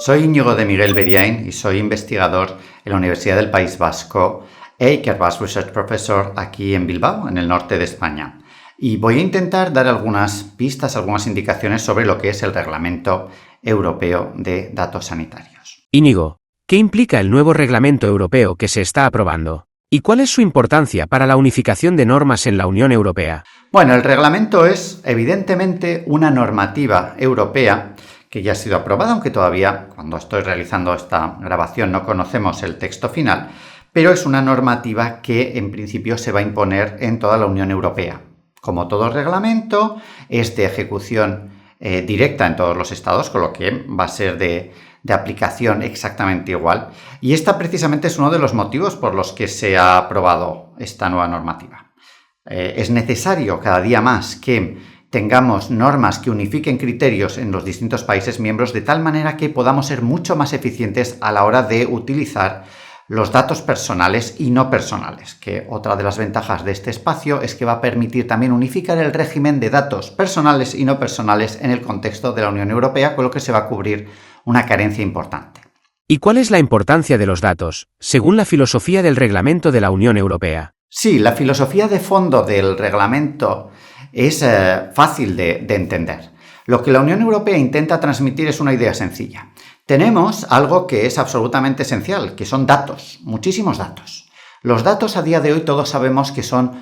Soy Íñigo de Miguel Beriain y soy investigador en la Universidad del País Vasco e Ikerbasque Research Professor aquí en Bilbao, en el norte de España. Y voy a intentar dar algunas pistas, algunas indicaciones sobre lo que es el Reglamento Europeo de Datos Sanitarios. Íñigo, ¿qué implica el nuevo reglamento europeo que se está aprobando? ¿Y cuál es su importancia para la unificación de normas en la Unión Europea? Bueno, el reglamento es evidentemente una normativa europea que ya ha sido aprobada, aunque todavía, cuando estoy realizando esta grabación, no conocemos el texto final, pero es una normativa que en principio se va a imponer en toda la Unión Europea. Como todo reglamento, es de ejecución directa en todos los estados, con lo que va a ser de aplicación exactamente igual. Y esta precisamente es uno de los motivos por los que se ha aprobado esta nueva normativa. Es necesario cada día más que tengamos normas que unifiquen criterios en los distintos países miembros de tal manera que podamos ser mucho más eficientes a la hora de utilizar los datos personales y no personales, que otra de las ventajas de este espacio es que va a permitir también unificar el régimen de datos personales y no personales en el contexto de la Unión Europea, con lo que se va a cubrir una carencia importante. ¿Y cuál es la importancia de los datos, según la filosofía del Reglamento de la Unión Europea? Sí, la filosofía de fondo del reglamento es fácil de entender. Lo que la Unión Europea intenta transmitir es una idea sencilla. Tenemos algo que es absolutamente esencial, que son datos, muchísimos datos. Los datos a día de hoy todos sabemos que son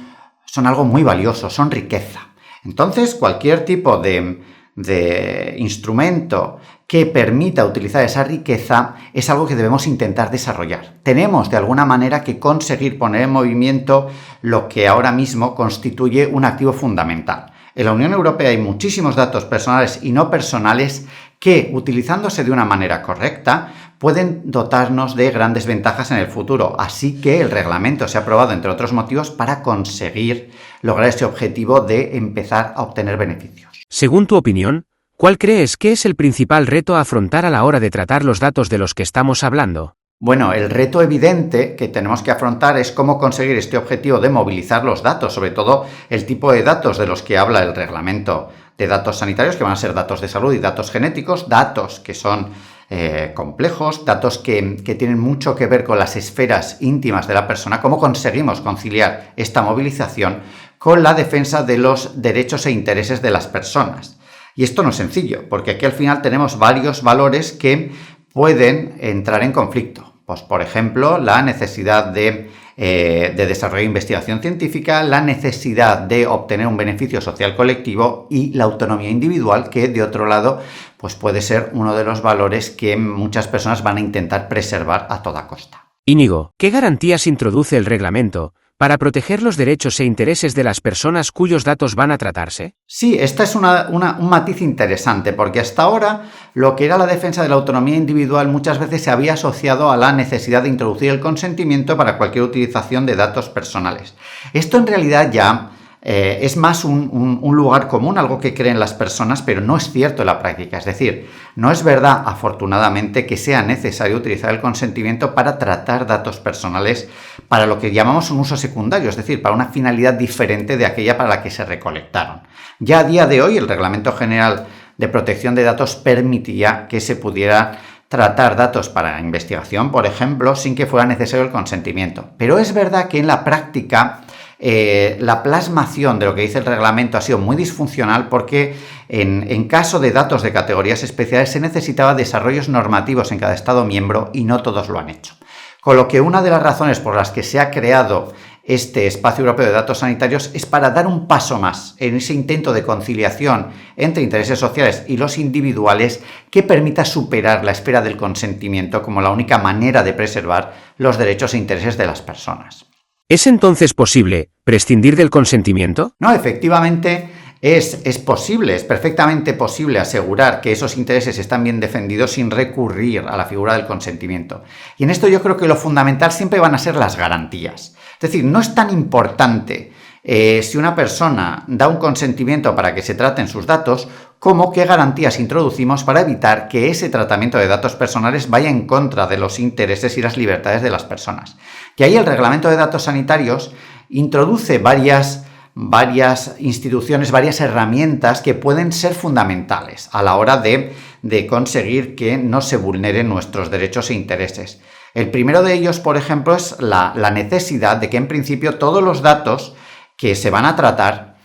algo muy valioso, son riqueza. Entonces, cualquier tipo de instrumento que permita utilizar esa riqueza es algo que debemos intentar desarrollar. Tenemos de alguna manera que conseguir poner en movimiento lo que ahora mismo constituye un activo fundamental. En la Unión Europea hay muchísimos datos personales y no personales que, utilizándose de una manera correcta, pueden dotarnos de grandes ventajas en el futuro. Así que el reglamento se ha aprobado, entre otros motivos, para conseguir lograr ese objetivo de empezar a obtener beneficios. Según tu opinión, ¿cuál crees que es el principal reto a afrontar a la hora de tratar los datos de los que estamos hablando? Bueno, el reto evidente que tenemos que afrontar es cómo conseguir este objetivo de movilizar los datos, sobre todo el tipo de datos de los que habla el reglamento de datos sanitarios, que van a ser datos de salud y datos genéticos, datos que son complejos, datos que tienen mucho que ver con las esferas íntimas de la persona, cómo conseguimos conciliar esta movilización con la defensa de los derechos e intereses de las personas. Y esto no es sencillo, porque aquí al final tenemos varios valores que pueden entrar en conflicto. Pues, por ejemplo, la necesidad de desarrollar investigación científica, la necesidad de obtener un beneficio social colectivo y la autonomía individual, que de otro lado pues puede ser uno de los valores que muchas personas van a intentar preservar a toda costa. Íñigo, ¿qué garantías introduce el reglamento para proteger los derechos e intereses de las personas cuyos datos van a tratarse? Sí, esta es un matiz interesante, porque hasta ahora lo que era la defensa de la autonomía individual muchas veces se había asociado a la necesidad de introducir el consentimiento para cualquier utilización de datos personales. Esto en realidad ya es más un lugar común, algo que creen las personas, pero no es cierto en la práctica. Es decir, no es verdad, afortunadamente, que sea necesario utilizar el consentimiento para tratar datos personales para lo que llamamos un uso secundario, es decir, para una finalidad diferente de aquella para la que se recolectaron. Ya a día de hoy, el Reglamento General de Protección de Datos permitía que se pudiera tratar datos para investigación, por ejemplo, sin que fuera necesario el consentimiento. Pero es verdad que en la práctica la plasmación de lo que dice el reglamento ha sido muy disfuncional, porque en caso de datos de categorías especiales se necesitaba desarrollos normativos en cada Estado miembro y no todos lo han hecho. Con lo que una de las razones por las que se ha creado este espacio europeo de datos sanitarios es para dar un paso más en ese intento de conciliación entre intereses sociales y los individuales que permita superar la esfera del consentimiento como la única manera de preservar los derechos e intereses de las personas. ¿Es entonces posible prescindir del consentimiento? No, efectivamente es posible, es perfectamente posible asegurar que esos intereses están bien defendidos sin recurrir a la figura del consentimiento. Y en esto yo creo que lo fundamental siempre van a ser las garantías. Es decir, no es tan importante si una persona da un consentimiento para que se traten sus datos, como qué garantías introducimos para evitar que ese tratamiento de datos personales vaya en contra de los intereses y las libertades de las personas. Y ahí el Reglamento de Datos Sanitarios introduce varias instituciones, varias herramientas que pueden ser fundamentales a la hora de de conseguir que no se vulneren nuestros derechos e intereses. El primero de ellos, por ejemplo, es la necesidad de que en principio todos los datos que se van a tratar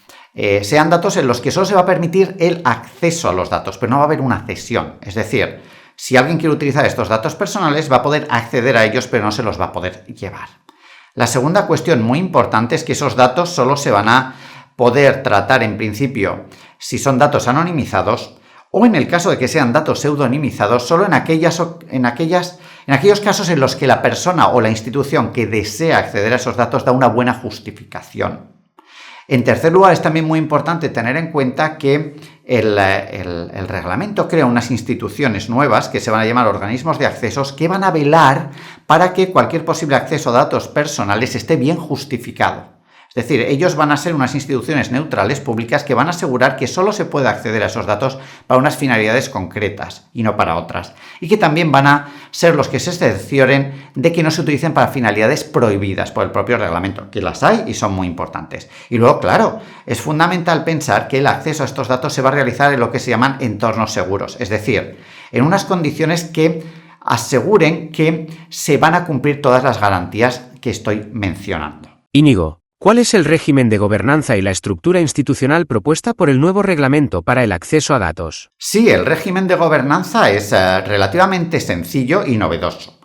sean datos en los que solo se va a permitir el acceso a los datos, pero no va a haber una cesión. Es decir, si alguien quiere utilizar estos datos personales, va a poder acceder a ellos, pero no se los va a poder llevar. La segunda cuestión muy importante es que esos datos solo se van a poder tratar en principio si son datos anonimizados o en el caso de que sean datos pseudonimizados, solo en aquellos casos en los que la persona o la institución que desea acceder a esos datos da una buena justificación. En tercer lugar, es también muy importante tener en cuenta que el reglamento crea unas instituciones nuevas que se van a llamar organismos de accesos que van a velar para que cualquier posible acceso a datos personales esté bien justificado. Es decir, ellos van a ser unas instituciones neutrales públicas que van a asegurar que solo se puede acceder a esos datos para unas finalidades concretas y no para otras. Y que también van a ser los que se cercioren de que no se utilicen para finalidades prohibidas por el propio reglamento, que las hay y son muy importantes. Y luego, claro, es fundamental pensar que el acceso a estos datos se va a realizar en lo que se llaman entornos seguros, es decir, en unas condiciones que aseguren que se van a cumplir todas las garantías que estoy mencionando. Íñigo, ¿cuál es el régimen de gobernanza y la estructura institucional propuesta por el nuevo reglamento para el acceso a datos? Sí, el régimen de gobernanza es relativamente sencillo y novedoso.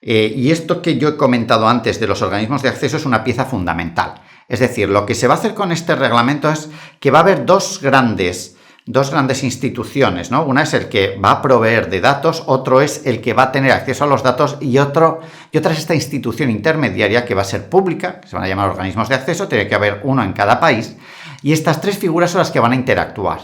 Y esto que yo he comentado antes de los organismos de acceso es una pieza fundamental. Es decir, lo que se va a hacer con este reglamento es que va a haber dos grandes instituciones, ¿no? Una es el que va a proveer de datos, otro es el que va a tener acceso a los datos y otra es esta institución intermediaria que va a ser pública, que se van a llamar organismos de acceso, tiene que haber uno en cada país, y estas tres figuras son las que van a interactuar.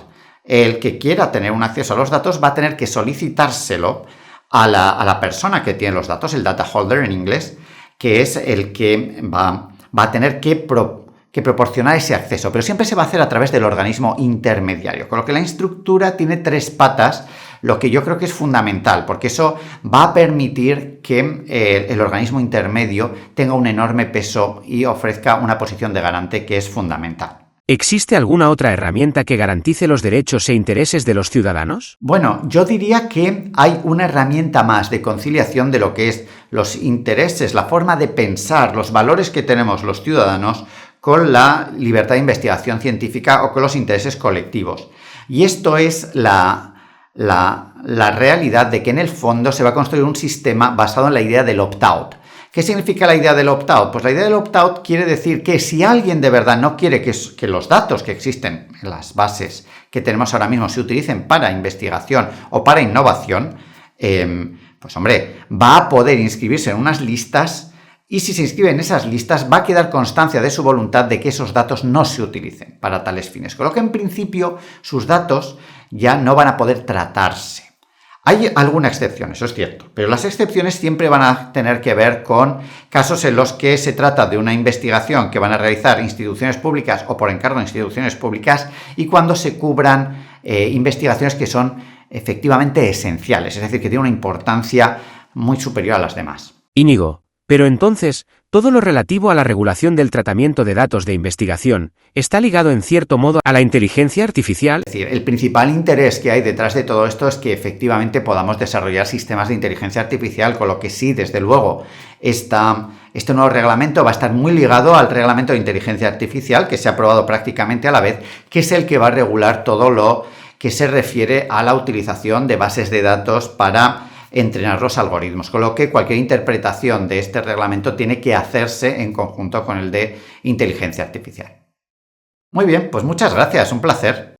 El que quiera tener un acceso a los datos va a tener que solicitárselo a la persona que tiene los datos, el data holder en inglés, que es el que va a tener que proporcionar ese acceso, pero siempre se va a hacer a través del organismo intermediario, con lo que la estructura tiene tres patas, lo que yo creo que es fundamental, porque eso va a permitir que el organismo intermedio tenga un enorme peso y ofrezca una posición de garante que es fundamental. ¿Existe alguna otra herramienta que garantice los derechos e intereses de los ciudadanos? Bueno, yo diría que hay una herramienta más de conciliación de lo que es los intereses, la forma de pensar, los valores que tenemos los ciudadanos con la libertad de investigación científica o con los intereses colectivos. Y esto es la realidad de que en el fondo se va a construir un sistema basado en la idea del opt-out. ¿Qué significa la idea del opt-out? Pues la idea del opt-out quiere decir que si alguien de verdad no quiere que los datos que existen en las bases que tenemos ahora mismo se utilicen para investigación o para innovación, pues hombre, va a poder inscribirse en unas listas. Y si se inscribe en esas listas, va a quedar constancia de su voluntad de que esos datos no se utilicen para tales fines. Con lo que, en principio, sus datos ya no van a poder tratarse. Hay alguna excepción, eso es cierto, pero las excepciones siempre van a tener que ver con casos en los que se trata de una investigación que van a realizar instituciones públicas o por encargo de instituciones públicas y cuando se cubran investigaciones que son efectivamente esenciales, es decir, que tienen una importancia muy superior a las demás. Íñigo, pero entonces, todo lo relativo a la regulación del tratamiento de datos de investigación está ligado en cierto modo a la inteligencia artificial. Es decir, el principal interés que hay detrás de todo esto es que efectivamente podamos desarrollar sistemas de inteligencia artificial, con lo que sí, desde luego, este nuevo reglamento va a estar muy ligado al reglamento de inteligencia artificial, que se ha aprobado prácticamente a la vez, que es el que va a regular todo lo que se refiere a la utilización de bases de datos para entrenar los algoritmos, con lo que cualquier interpretación de este reglamento tiene que hacerse en conjunto con el de inteligencia artificial. Muy bien, pues muchas gracias, un placer.